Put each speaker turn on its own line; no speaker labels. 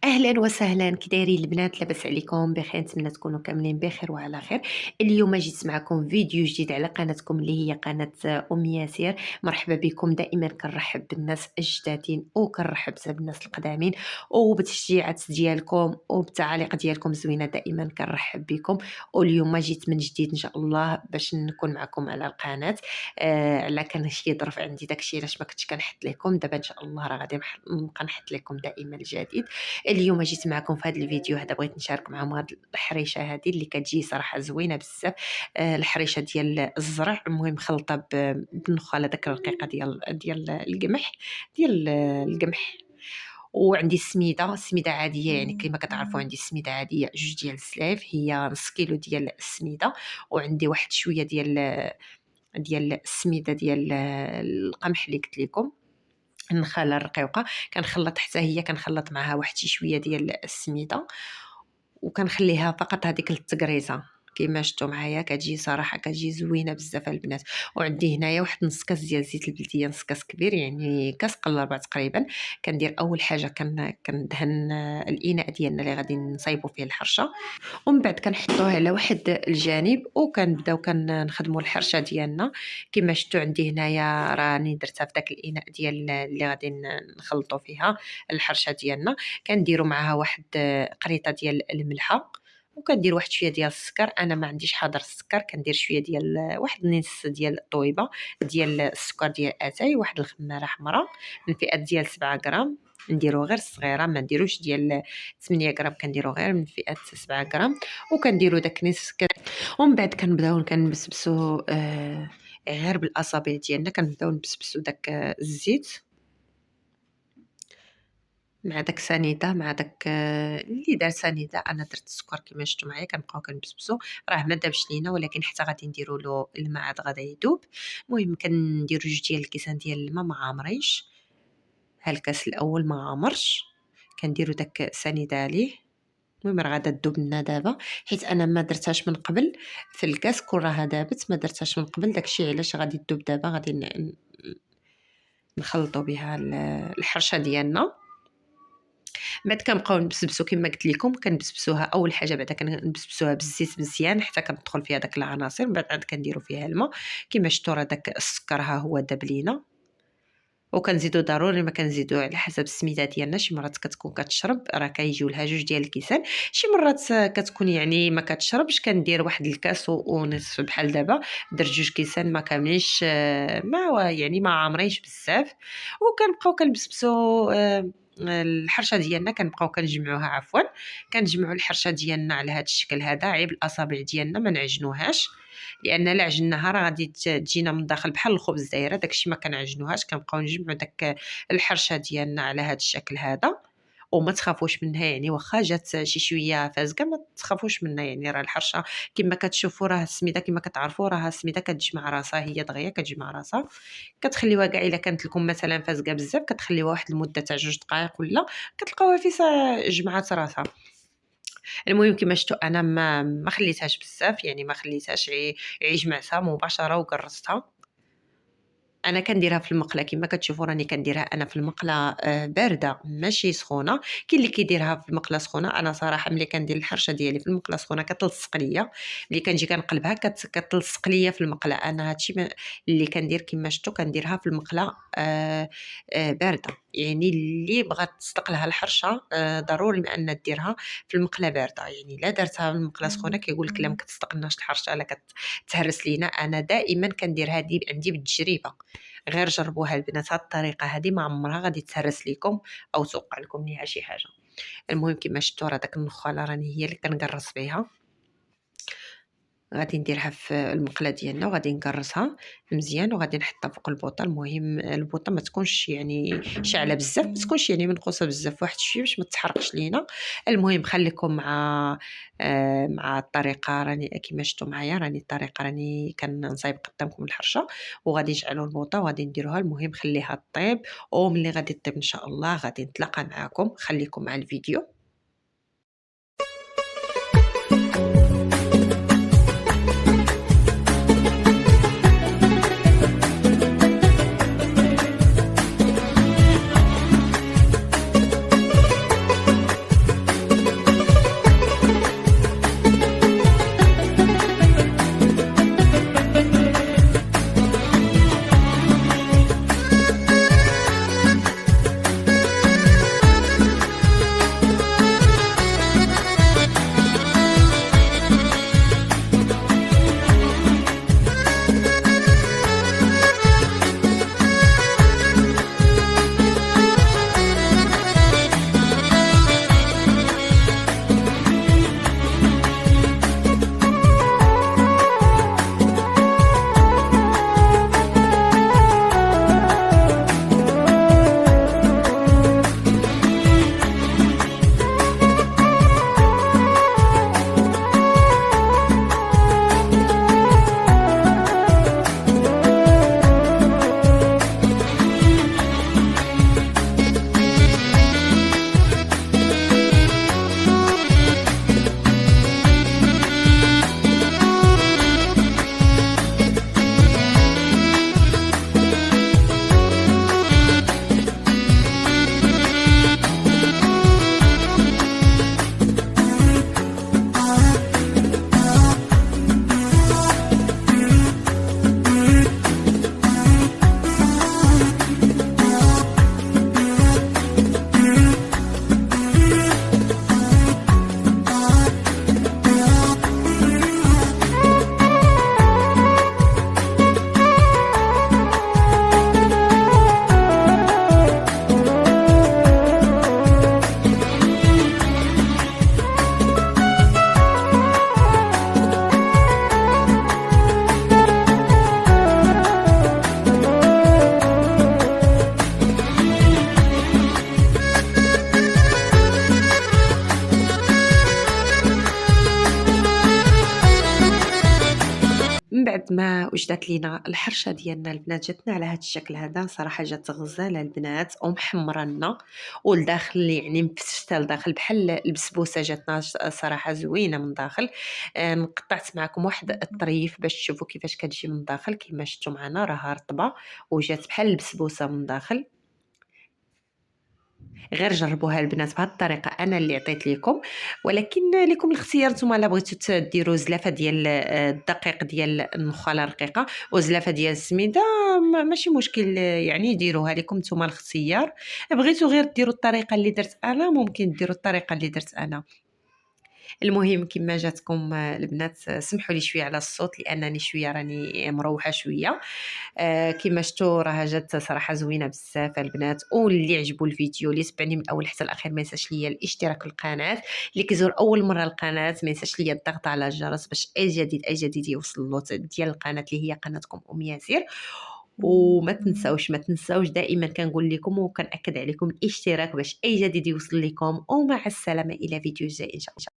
أهلا وسهلا، كي دايرين البنات؟ لاباس عليكم؟ بخير، نتمنى تكونوا كاملين بخير وعلى خير. اليوم جيت معكم فيديو جديد على قناتكم اللي هي قناة أم ياسير. مرحبا بكم، دائما كنرحب بالناس الجدادين وكنرحب بالناس القدامين، وبالتشجيعات ديالكم وبالتعاليق ديالكم زوينه دائما كنرحب بكم. واليوم جيت من جديد ان شاء الله باش نكون معكم على القناه. على كان شي ظرف عندي داكشي علاش ما كنتش كنحط لكم. دابا ان شاء الله راه غادي نبقى نحط لكم دائما الجديد. اليوم جيت معكم في هذا الفيديو هذا، بغيت نشارك معكم هذه الحريشه هذه اللي كتجي صراحه زوينه بزاف. الحريشه ديال الزرع، المهم خلطه بالنخاله داك الرقيقه ديال القمح، ديال القمح. وعندي السميده عاديه، يعني كما كتعرفوا عندي السميده عاديه جوج ديال السلايف، هي نص كيلو ديال السميده. وعندي واحد شويه ديال السميده ديال القمح اللي قلت لكم، النخاله الرقيقه. كنخلط حتى هي، كنخلط معها واحد شي شويه ديال السميده، وكنخليها فقط هذيك التقريصه. كما شفتوا معايا كتجي صراحه كتجي زوينه بزاف البنات. وعندي هنايا واحد نص كاس ديال زيت البلديه، نص كاس كبير، يعني كاس قلابه تقريبا. كندير اول حاجه كندهن الاناء ديالنا اللي غادي نصايبوا فيه الحرشه، ومن بعد كنحطوه على واحد الجانب وكنبداو كنخدموا الحرشه ديالنا. كما شفتوا عندي هنايا راني درتها في داك الاناء ديال اللي غادي نخلطوا فيها الحرشه ديالنا. كنديروا معها واحد قريطه ديال الملحه، وكندير واحد شويه ديال السكر. انا ما عنديش حاضر السكر، كندير شويه ديال واحد نص ديال الطويبه ديال السكر ديال اتاي، واحد الخماره حمراء من فئه ديال 7 غرام. نديرو غير الصغيره، ما نديروش ديال 8 غرام، كنديرو غير من فئه 7 غرام. وكنديرو داك نص ومن بعد كنبداو كنبسبسو غير بالاصابع ديالنا. كنبداو نبسبسو داك الزيت مع داك سنيده، مع داك اللي دار سنيده. انا درت السكر كما شفتوا معايا. كنبقاو كنبسبسو، راه ما دابش لينا ولكن حتى غادي نديروا له الماء عاد غادي يذوب. المهم كنديروا جوج ديال الكيسان ديال الماء ما عامرينش، ها الكاس الاول ما عامرش، كنديروا داك سنيده عليه. المهم راه غادا تذوب لنا دابا، حيت انا ما درتهاش من قبل في الكاس، كون راها دابت ما درتهاش من قبل، داكشي علاش غادي تذوب دابا. غادي نخلطوا بها الحرشه ديالنا. بعد كنبقاو نبسبسو كما قلت لكم. كنبسبسوها اول حاجه، بعدا كنبسبسوها بالزيت مزيان حتى كتدخل فيها داك العناصر. من بعد عاد كنديروا فيها الماء. كما شفتوا راه داك السكر ها هو داب لينا. وكنزيدو ضروري ما كنزيدو على حسب السميده ديالنا. شي مرات كتكون كتشرب، راه كيجيو لها جوج ديال الكيسان. شي مرات كتكون يعني ما كتشربش، كندير واحد الكاس ونصف بحال دابا. درت جوج كيسان ما كاملينش، ما يعني ما عامرينش بزاف. وكنبقاو كنبسبسو الحرشه ديالنا. كنبقاو كنجمعوها، عفوا كنجمعوا الحرشه ديالنا على هذا الشكل هذا. عيب الاصابع ديالنا ما نعجنوهاش، لان لا عجناها راه غادي تجينا من الداخل بحال الخبز دايره. داكشي ما كنعجنوهاش. كنبقاو نجمعوا داك الحرشه ديالنا على هذا الشكل هذا. وما تخافوش منها، يعني واخا جات شي شويه فازقه ما تخافوش منها، يعني راه الحرشه كما كتشوفوا راه السميده كما كتعرفوا راه السميده كتجمع راسها، هي دغيا كتجمع راسها. كتخليوها كاع الا كانت لكم مثلا فازقه بزاف كتخليوها واحد المده تاع 2 دقائق ولا كتلقاوها في جمعات راسها. المهم كما شفتوا انا ما خليتهاش بزاف، يعني ما خليتهاش جمعتها مباشره وقرصتها. انا كنديرها في المقله كما كتشوفوا، راني كنديرها انا في المقله بارده ماشي سخونه. كاين اللي كيديرها في المقله سخونه. انا صراحه ملي كندير الحرشه ديالي في المقله سخونه كتلصق ليا، ملي كنجي كنقلبها كتلصق ليا في المقله. انا هادشي اللي كندير كما شفتوا كنديرها في المقله بارده. يعني اللي بغات تصدق لها الحرشه ضروري ان ديرها في المقله بارده. يعني لا درتها في المقله سخونه كيقول لك لا ما كتصدقناش الحرشه، لا كتهرس لينا. انا دائما كندير هذه عندي بالتجربه، غير جربوها البنات. هاد الطريقه هذه ما عمرها غادي تهرس لكم او توقع لكم ليها شي حاجه. المهم كما شفتوا راه داك النخاله راني هي اللي كنقرص بها. غادي نديرها في المقله ديالنا وغادي نقرصها مزيان وغادي نحطها فوق البوطه. المهم البوطه ما تكونش يعني شاعله بزاف، ما تكونش يعني منقوصه بزاف، واحد شويه باش ما تحرقش لينا. المهم خليكم مع الطريقه. راني كما شفتوا معايا راني كنصايب قدامكم الحرشه وغادي نشعلوا البوطه وغادي نديروها. المهم خليها طيب، وملي غادي تطيب ان شاء الله غادي نتلاقى معكم. خليكم مع الفيديو. بعد ما وجدت لينا الحرشة ديالنا البنات جاتنا على هاد الشكل هذا، صراحة جات غزالة البنات ومحمرة لنا، والداخل يعني مفتشته لداخل بحال البسبوسة، جاتنا صراحة زوينة من داخل. قطعت معكم واحد الطريف باش تشوفوا كيفاش كتجي من داخل. كما شفتوا معنا راها رطبة وجات بحال البسبوسة من داخل. غير جربوها البنات بهذه الطريقه انا اللي عطيت لكم، ولكن لكم الاختيار نتوما الا بغيتوا ديروا زلافه ديال الدقيق ديال النخاله رقيقه وزلافه ديال السميده، ماشي مشكل، يعني ديروها لكم نتوما الاختيار. بغيتوا غير ديروا الطريقه اللي درت انا ممكن ديروا الطريقه اللي درت انا. المهم كما جاتكم البنات، سمحوا لي شويه على الصوت لانني شويه راني مروحه شويه. كما شفتوا راها جات صراحه زوينه بزاف البنات. واللي عجبو الفيديو اللي تبعني من الاول حتى الاخير ما ينساش ليا الاشتراك في القناه، اللي كيزور اول مره القناه ما ينساش ليا الضغط على الجرس باش اي جديد يوصل له ديال القناه اللي هي قناتكم ياسير. وما تنساوش دائما كنقول لكم وكنأكد عليكم الاشتراك باش اي جديد يوصل لكم. ومع السلامه الى فيديو جاي ان شاء الله.